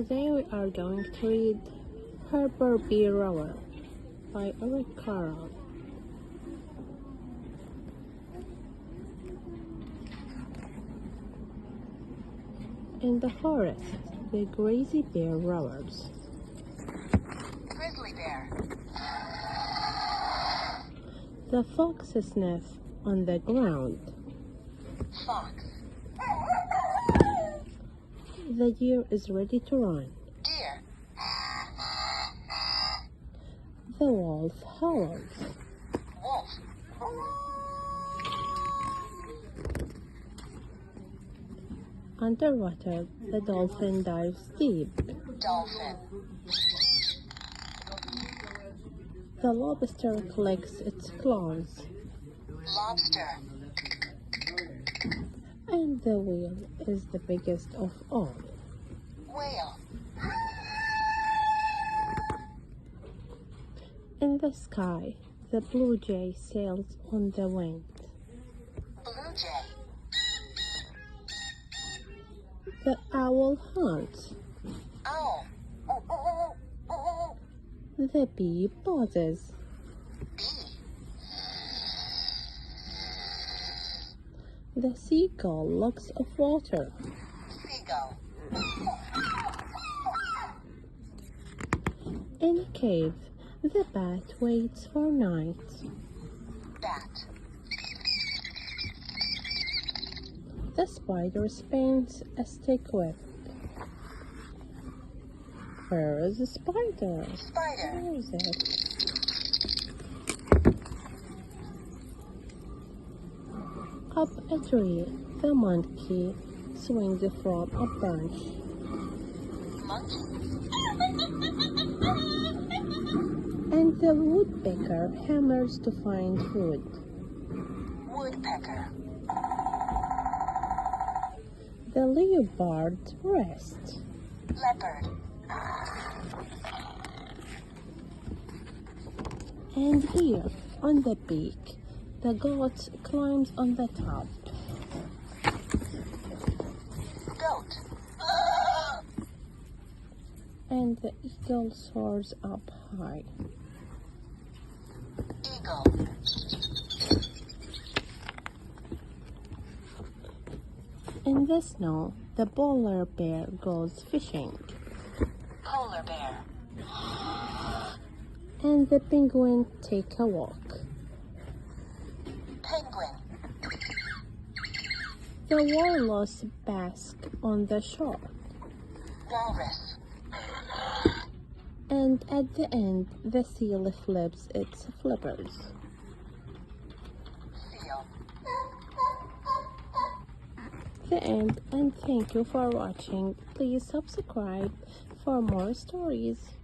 Today we are going to read Harper B. Rower by Eric Carle. In the forest, the grizzly bear roars. Grizzly bear. The fox sniff on the ground. Fox. The deer is ready to run. Deer. The wolf howls. Wolf. Underwater, the dolphin dives deep. Dolphin. The lobster clicks its claws. Lobster. And the whale is the biggest of all. Whale. In the sky, the blue jay sails on the wind. Blue jay. The owl hunts. Owl. The bee buzzes. Bee. The seagull looks of water. Seagull. In a cave, the bat waits for night. Bat. The spider spins a stick web. Where is the spider? Spider. Where is it? Up a tree, the monkey swings from a branch. Monkey. And the woodpecker hammers to find wood. Woodpecker. The leopard rests. Leopard. And here, on the peak, the goat climbs on the top. Goat. And the eagle soars up high. Eagle. In the snow, the polar bear goes fishing. Polar bear. And the penguin take a walk. Penguin. The walrus bask on the shore. Walrus. And at the end, the seal flips its flippers. Seal. The end, and thank you for watching. Please subscribe for more stories.